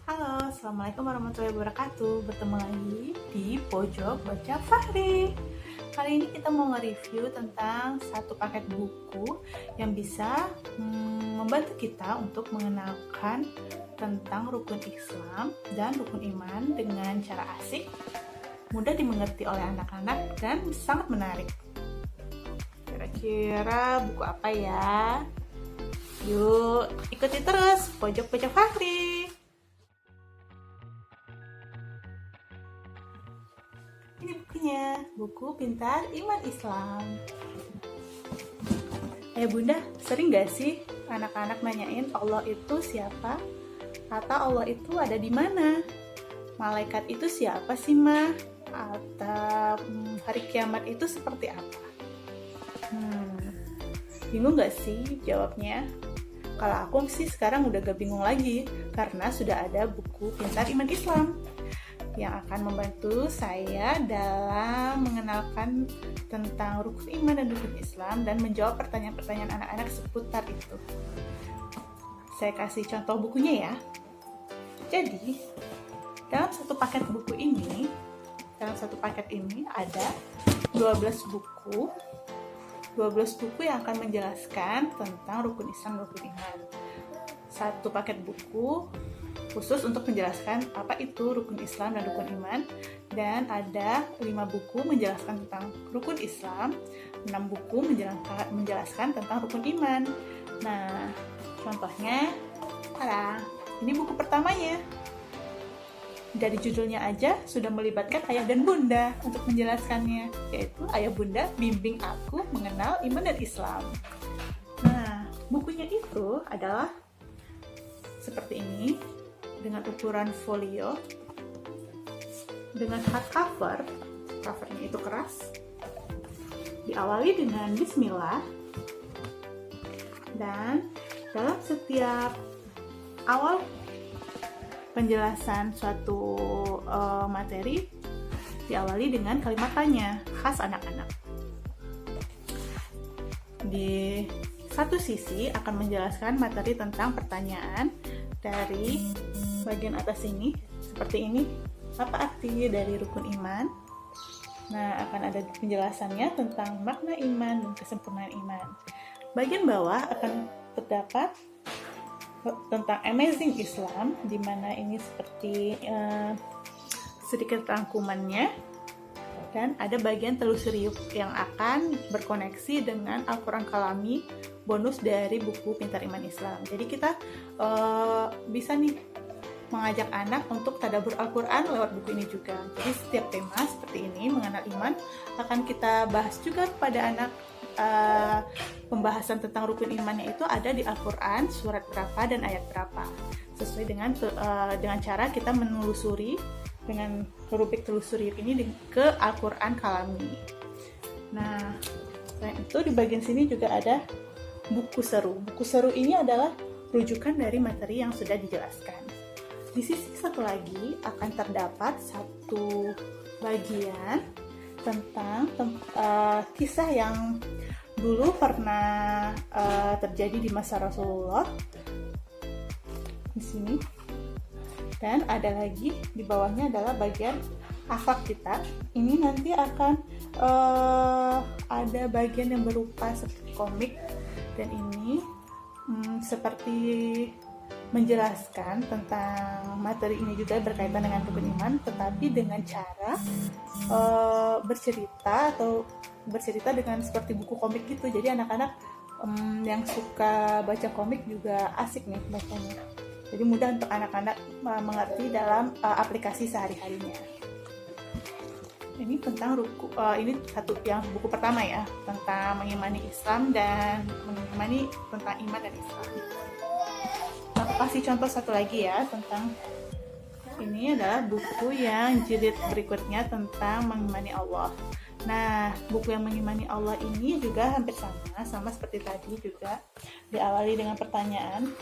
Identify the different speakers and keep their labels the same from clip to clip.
Speaker 1: Halo, Assalamualaikum warahmatullahi wabarakatuh. Bertemu lagi di Pojok Baca Fahri. Kali ini kita mau nge-review tentang satu paket buku yang bisa membantu kita untuk mengenalkan tentang rukun Islam dan rukun iman dengan cara asik, mudah dimengerti oleh anak-anak, dan sangat menarik. Kira-kira buku apa ya? Yuk, ikuti terus Pojok Baca Fahri. Ini bukunya, buku Pintar Iman Islam. Bunda, sering gak sih anak-anak nanyain Allah itu siapa? Atau Allah itu ada di mana? Malaikat itu siapa sih, Ma? Atau hari kiamat itu seperti apa? Bingung gak sih jawabnya? Kalau aku sih sekarang udah gak bingung lagi, karena sudah ada buku Pintar Iman Islam yang akan membantu saya dalam mengenalkan tentang rukun iman dan rukun Islam dan menjawab pertanyaan-pertanyaan anak-anak seputar itu. Saya kasih contoh bukunya ya. Jadi, dalam satu paket ini ada 12 buku. 12 buku yang akan menjelaskan tentang rukun Islam dan rukun iman. Satu paket buku khusus untuk menjelaskan apa itu rukun Islam dan rukun iman, dan ada 5 buku menjelaskan tentang rukun Islam, 6 buku menjelaskan tentang rukun iman. Nah, contohnya, ini buku pertamanya. Dari judulnya aja sudah melibatkan ayah dan bunda untuk menjelaskannya, yaitu Ayah Bunda Bimbing Aku Mengenal Iman dan Islam. Nah, bukunya itu adalah seperti ini, dengan ukuran folio, dengan hardcover, covernya itu keras, diawali dengan Bismillah, dan dalam setiap awal penjelasan suatu materi diawali dengan kalimat tanya khas anak-anak. Di satu sisi akan menjelaskan materi tentang pertanyaan dari bagian atas ini, seperti ini, apa arti dari rukun iman. Nah, akan ada penjelasannya tentang makna iman dan kesempurnaan iman. Bagian bawah akan terdapat tentang Amazing Islam, di mana ini seperti sedikit rangkumannya, dan ada bagian telusuri yang akan berkoneksi dengan Al-Quran Kalami, bonus dari buku Pintar Iman Islam. Jadi kita bisa nih mengajak anak untuk tadabbur Al-Quran lewat buku ini juga. Jadi setiap tema seperti ini, mengenal iman, akan kita bahas juga kepada anak. Pembahasan tentang rukun imannya itu ada di Al-Quran, surat berapa dan ayat berapa, sesuai dengan cara kita menelusuri dengan rubrik telusuri ini ke Al-Quran Kalami. Nah, selain itu di bagian sini juga ada buku seru. Buku seru ini adalah rujukan dari materi yang sudah dijelaskan. Di sisi satu lagi akan terdapat satu bagian tentang kisah yang dulu pernah terjadi di masa Rasulullah di sini, dan ada lagi di bawahnya adalah bagian akhlak kita. Ini nanti akan ada bagian yang berupa seperti komik, dan ini seperti menjelaskan tentang materi ini juga berkaitan dengan rukun iman, tetapi dengan cara bercerita dengan seperti buku komik gitu. Jadi anak-anak yang suka baca komik juga asik nih bacanya. Jadi mudah untuk anak-anak mengerti dalam aplikasi sehari-harinya. Ini tentang ini satu yang buku pertama ya, tentang mengimani Islam dan mengimani tentang iman dan Islam. Aku kasih contoh satu lagi ya, tentang ini adalah buku yang jilid berikutnya tentang mengimani Allah. Nah, buku yang mengimani Allah ini juga hampir sama seperti tadi, juga diawali dengan pertanyaan,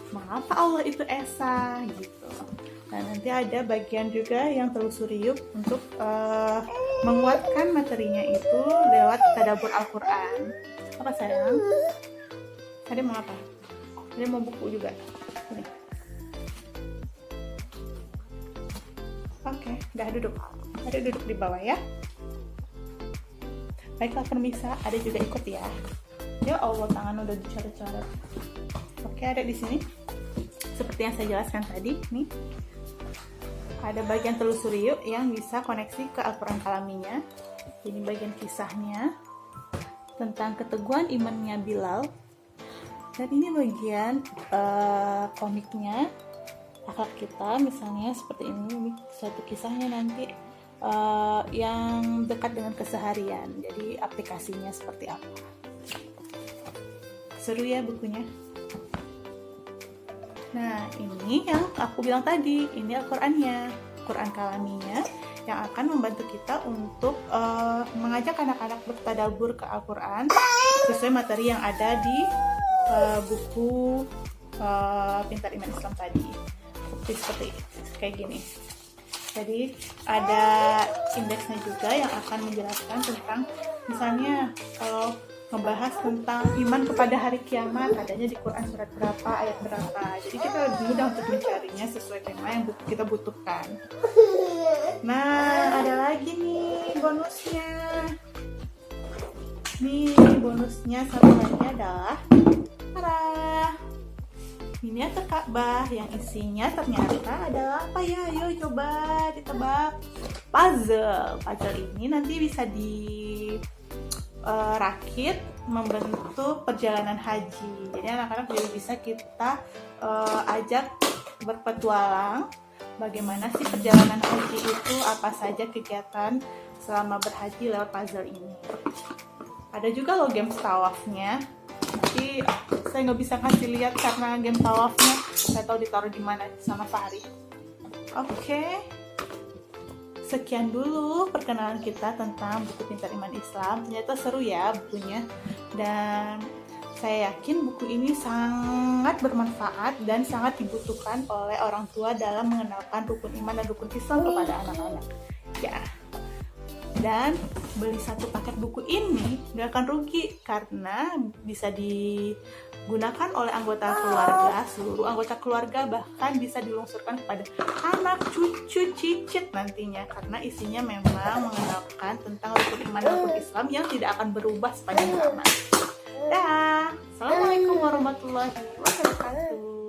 Speaker 1: mengapa Allah itu esa gitu. Nah, nanti ada bagian juga yang telusuri yuk untuk menguatkan materinya itu lewat tadabbur Al-Quran. Apa sayang? Tadi mau apa? Tadi mau buku juga. Ini. Oke, udah duduk. Ada duduk di bawah ya. Baiklah permisa, ada juga ikut ya. Ya Allah, tangan udah dicoret-coret. Oke, ada di sini. Seperti yang saya jelaskan tadi, nih. Ada bagian telusuri yuk yang bisa koneksi ke Al-Quran Kalaminya. Ini bagian kisahnya tentang keteguhan imannya Bilal. Dan ini bagian komiknya, akhlak kita, misalnya seperti ini satu kisahnya nanti yang dekat dengan keseharian. Jadi aplikasinya seperti apa. Seru ya bukunya. Nah, ini yang aku bilang tadi, ini Al-Qur'annya, Quran Kalaminya yang akan membantu kita untuk mengajak anak-anak bertadabbur ke Al-Quran sesuai materi yang ada di buku Pintar Iman Islam tadi. Seperti kayak gini. Jadi ada indeksnya juga yang akan menjelaskan tentang, misalnya kalau ngebahas tentang iman kepada hari kiamat, adanya di Quran surat berapa, ayat berapa. Jadi kita lebih mudah untuk mencarinya sesuai tema yang kita butuhkan. Nah, ada lagi nih bonusnya. Nih bonusnya satu lagi adalah miniatur Ka'bah yang isinya ternyata adalah apa ya? Ayo coba ditebak. Puzzle. Puzzle ini nanti bisa rakit membentuk perjalanan haji. Jadi anak-anak juga bisa kita ajak berpetualang bagaimana sih perjalanan haji itu, apa saja kegiatan selama berhaji lewat puzzle ini. Ada juga loh game tawafnya. Nanti saya nggak bisa kasih lihat karena game tawafnya saya tahu ditaruh di mana sama Fahri. Oke. Sekian dulu perkenalan kita tentang buku Pintar Iman Islam. Ternyata seru ya bukunya. Dan saya yakin buku ini sangat bermanfaat dan sangat dibutuhkan oleh orang tua dalam mengenalkan rukun iman dan rukun Islam kepada anak-anak. Ya. Dan beli satu paket buku ini nggak akan rugi karena bisa digunakan oleh anggota keluarga, seluruh anggota keluarga, bahkan bisa dilungsurkan kepada anak, cucu, cicit nantinya karena isinya memang mengenalkan tentang rukun iman dan rukun Islam yang tidak akan berubah sepanjang zaman. Dah, assalamualaikum warahmatullahi wabarakatuh.